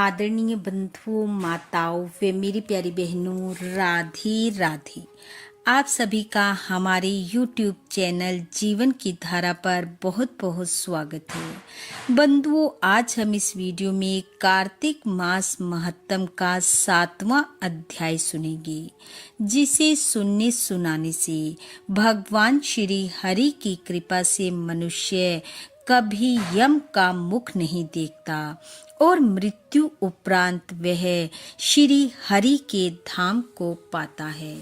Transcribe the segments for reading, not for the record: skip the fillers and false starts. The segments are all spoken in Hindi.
आदरणीय बंधुओं, माताओं व मेरी प्यारी बहनों, राधे राधे। आप सभी का हमारे YouTube चैनल जीवन की धारा पर बहुत बहुत स्वागत है। बंधुओं, आज हम इस वीडियो में कार्तिक मास महत्तम का 7वां अध्याय सुनेंगे, जिसे सुनने सुनाने से भगवान श्री हरि की कृपा से मनुष्य कभी यम का मुख नहीं देखता और मृत्यु उपरांत वह श्री हरि के धाम को पाता है।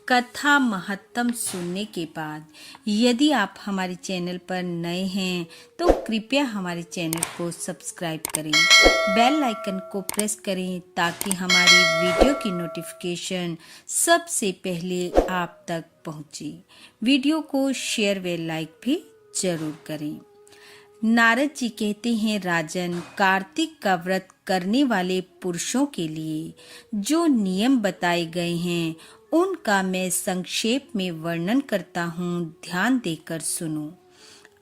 कथा महत्तम सुनने के बाद यदि आप हमारे चैनल पर नए हैं तो कृपया हमारे चैनल को सब्सक्राइब करें, बेल आइकन को प्रेस करें ताकि हमारी वीडियो की नोटिफिकेशन सबसे पहले आप तक पहुंचे। वीडियो को शेयर व लाइक भी जरूर करें। नारद जी कहते हैं, राजन, कार्तिक का व्रत करने वाले पुरुषों के लिए जो नियम बताए गए हैं उनका मैं संक्षेप में वर्णन करता हूँ, ध्यान देकर सुनो।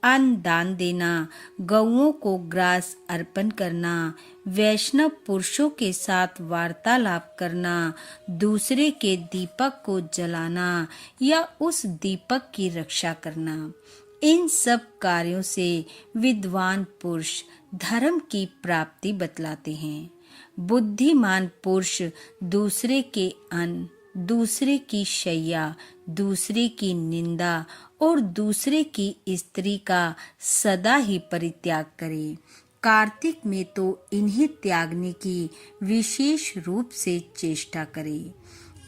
अन्न दान देना, गौओं को ग्रास अर्पण करना, वैष्णव पुरुषों के साथ वार्तालाप करना, दूसरे के दीपक को जलाना या उस दीपक की रक्षा करना, इन सब कार्यों से विद्वान पुरुष धर्म की प्राप्ति बतलाते हैं। बुद्धिमान पुरुष दूसरे के अन्न, दूसरे की शैया, दूसरे की निंदा और दूसरे की स्त्री का सदा ही परित्याग करे। कार्तिक में तो इन्हें त्यागने की विशेष रूप से चेष्टा करे।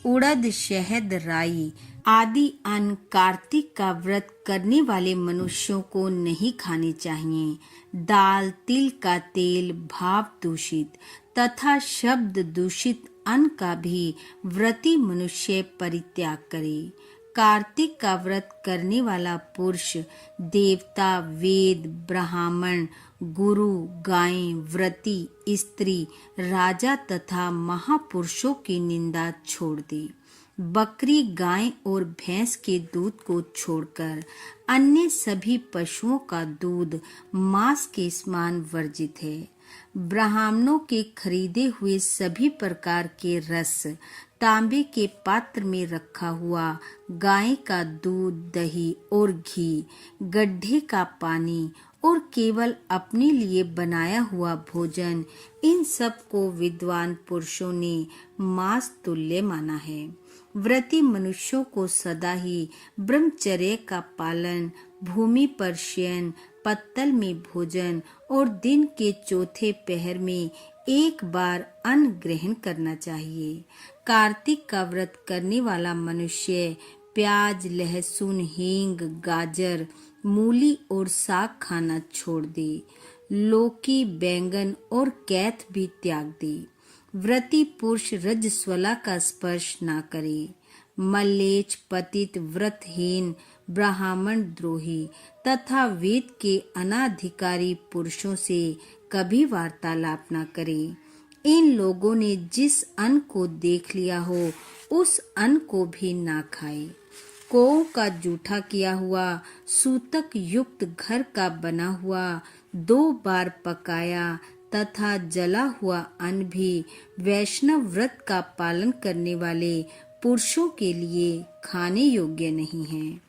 उड़द, शहद, राई आदि अन्न कार्तिक का व्रत करने वाले मनुष्यों को नहीं खाने चाहिए। दाल, तिल का तेल, भाव दूषित तथा शब्द दूषित अन्न का भी व्रती मनुष्य परित्याग करे। कार्तिक का व्रत करने वाला पुरुष देवता, वेद, ब्राह्मण, गुरु, गायें, व्रती, स्त्री, राजा तथा महापुरुषों की निंदा छोड़ दे। बकरी, गाय और भैंस के दूध को छोड़कर अन्य सभी पशुओं का दूध मांस के समान वर्जित है। ब्राह्मणों के खरीदे हुए सभी प्रकार के रस, तांबे के पात्र में रखा हुआ गाय का दूध, दही और घी, गड्ढे का पानी और केवल अपने लिए बनाया हुआ भोजन, इन सब को विद्वान पुरुषों ने मांस तुल्य माना है। व्रती मनुष्यों को सदा ही ब्रह्मचर्य का पालन, भूमि पर शयन, पत्तल में भोजन और दिन के चौथे पहर में एक बार अन्न ग्रहण करना चाहिए। कार्तिक का व्रत करने वाला मनुष्य प्याज, लहसुन, हींग, गाजर, मूली और साग खाना छोड़ दे। लौकी, बैंगन और कैथ भी त्याग दे। व्रती पुरुष रजस्वला का स्पर्श ना करे। मल्लेच्छ, पतित, व्रतहीन, ब्राह्मण द्रोही तथा वेद के अनाधिकारी पुरुषों से कभी वार्तालाप न करे। इन लोगों ने जिस अन्न को देख लिया हो उस अन्न को भी ना खाए। कौ का जूठा किया हुआ, सूतक युक्त घर का बना हुआ, 2 बार पकाया तथा जला हुआ अन्न भी वैष्णव व्रत का पालन करने वाले पुरुषों के लिए खाने योग्य नहीं है।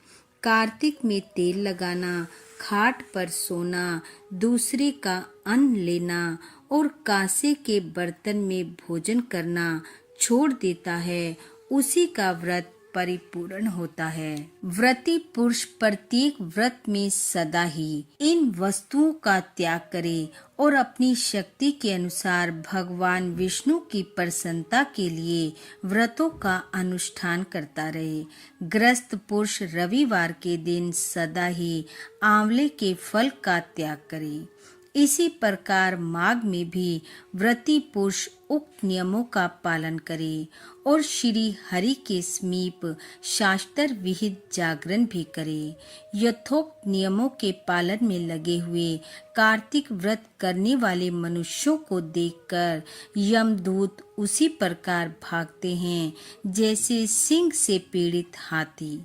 कार्तिक में तेल लगाना, खाट पर सोना, दूसरे का अन्न लेना और कांसे के बर्तन में भोजन करना छोड़ देता है, उसी का व्रत परिपूर्ण होता है। व्रती पुरुष प्रत्येक व्रत में सदा ही इन वस्तुओं का त्याग करे और अपनी शक्ति के अनुसार भगवान विष्णु की प्रसन्नता के लिए व्रतों का अनुष्ठान करता रहे। ग्रस्त पुरुष रविवार के दिन सदा ही आंवले के फल का त्याग करे। इसी प्रकार माघ में भी व्रती पुरुष उक्त नियमों का पालन करे और श्री हरि के समीप शास्त्र विहित जागरण भी करे। यथोक्त नियमों के पालन में लगे हुए कार्तिक व्रत करने वाले मनुष्यों को देखकर यमदूत उसी प्रकार भागते हैं जैसे सिंह से पीड़ित हाथी।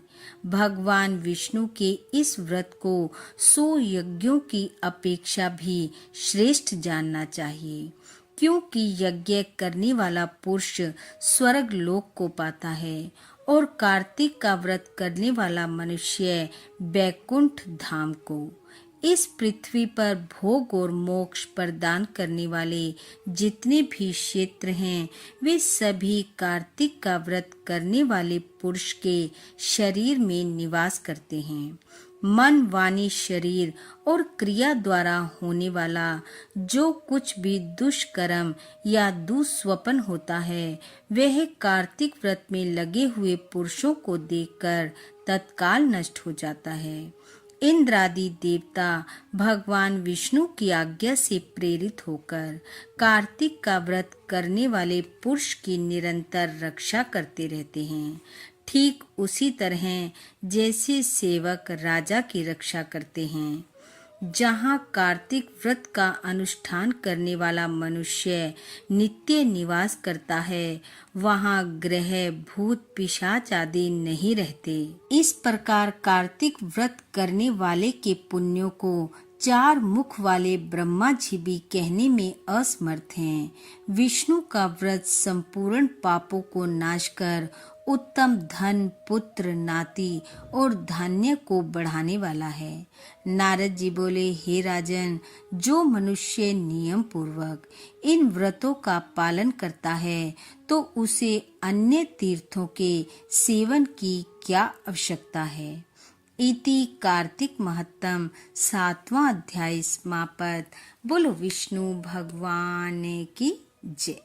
भगवान विष्णु के इस व्रत को 100 यज्ञों की अपेक्षा भी श्रेष्ठ जानना चाहिए। क्योंकि यज्ञ करने वाला पुरुष स्वर्ग लोक को पाता है और कार्तिक का व्रत करने वाला मनुष्य बैकुंठ धाम को। इस पृथ्वी पर भोग और मोक्ष प्रदान करने वाले जितने भी क्षेत्र हैं वे सभी कार्तिक का व्रत करने वाले पुरुष के शरीर में निवास करते हैं। मन, वाणी, शरीर और क्रिया द्वारा होने वाला जो कुछ भी दुष्कर्म या दुस्वप्न होता है वह कार्तिक व्रत में लगे हुए पुरुषों को देखकर तत्काल नष्ट हो जाता है। इंद्र आदि देवता भगवान विष्णु की आज्ञा से प्रेरित होकर कार्तिक का व्रत करने वाले पुरुष की निरंतर रक्षा करते रहते हैं, ठीक उसी तरह जैसे सेवक राजा की रक्षा करते हैं। जहाँ कार्तिक व्रत का अनुष्ठान करने वाला मनुष्य नित्य निवास करता है वहाँ ग्रह, भूत, पिशाच आदि नहीं रहते। इस प्रकार कार्तिक व्रत करने वाले के पुण्यों को 4 मुख वाले ब्रह्मा जी भी कहने में असमर्थ हैं। विष्णु का व्रत संपूर्ण पापों को नाश कर उत्तम धन, पुत्र, नाती और धान्य को बढ़ाने वाला है। नारद जी बोले, हे राजन, जो मनुष्य नियम पूर्वक इन व्रतों का पालन करता है तो उसे अन्य तीर्थों के सेवन की क्या आवश्यकता है। इति कार्तिक महत्तम 7वां अध्याय समाप्त। बोलो विष्णु भगवान की जय।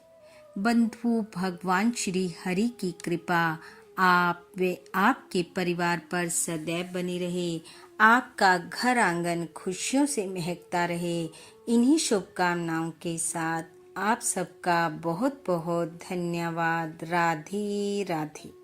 बंधु, भगवान श्री हरि की कृपा आप व आपके परिवार पर सदैव बनी रहे। आपका घर आंगन खुशियों से महकता रहे। इन्हीं शुभकामनाओं के साथ आप सबका बहुत बहुत धन्यवाद। राधे राधे।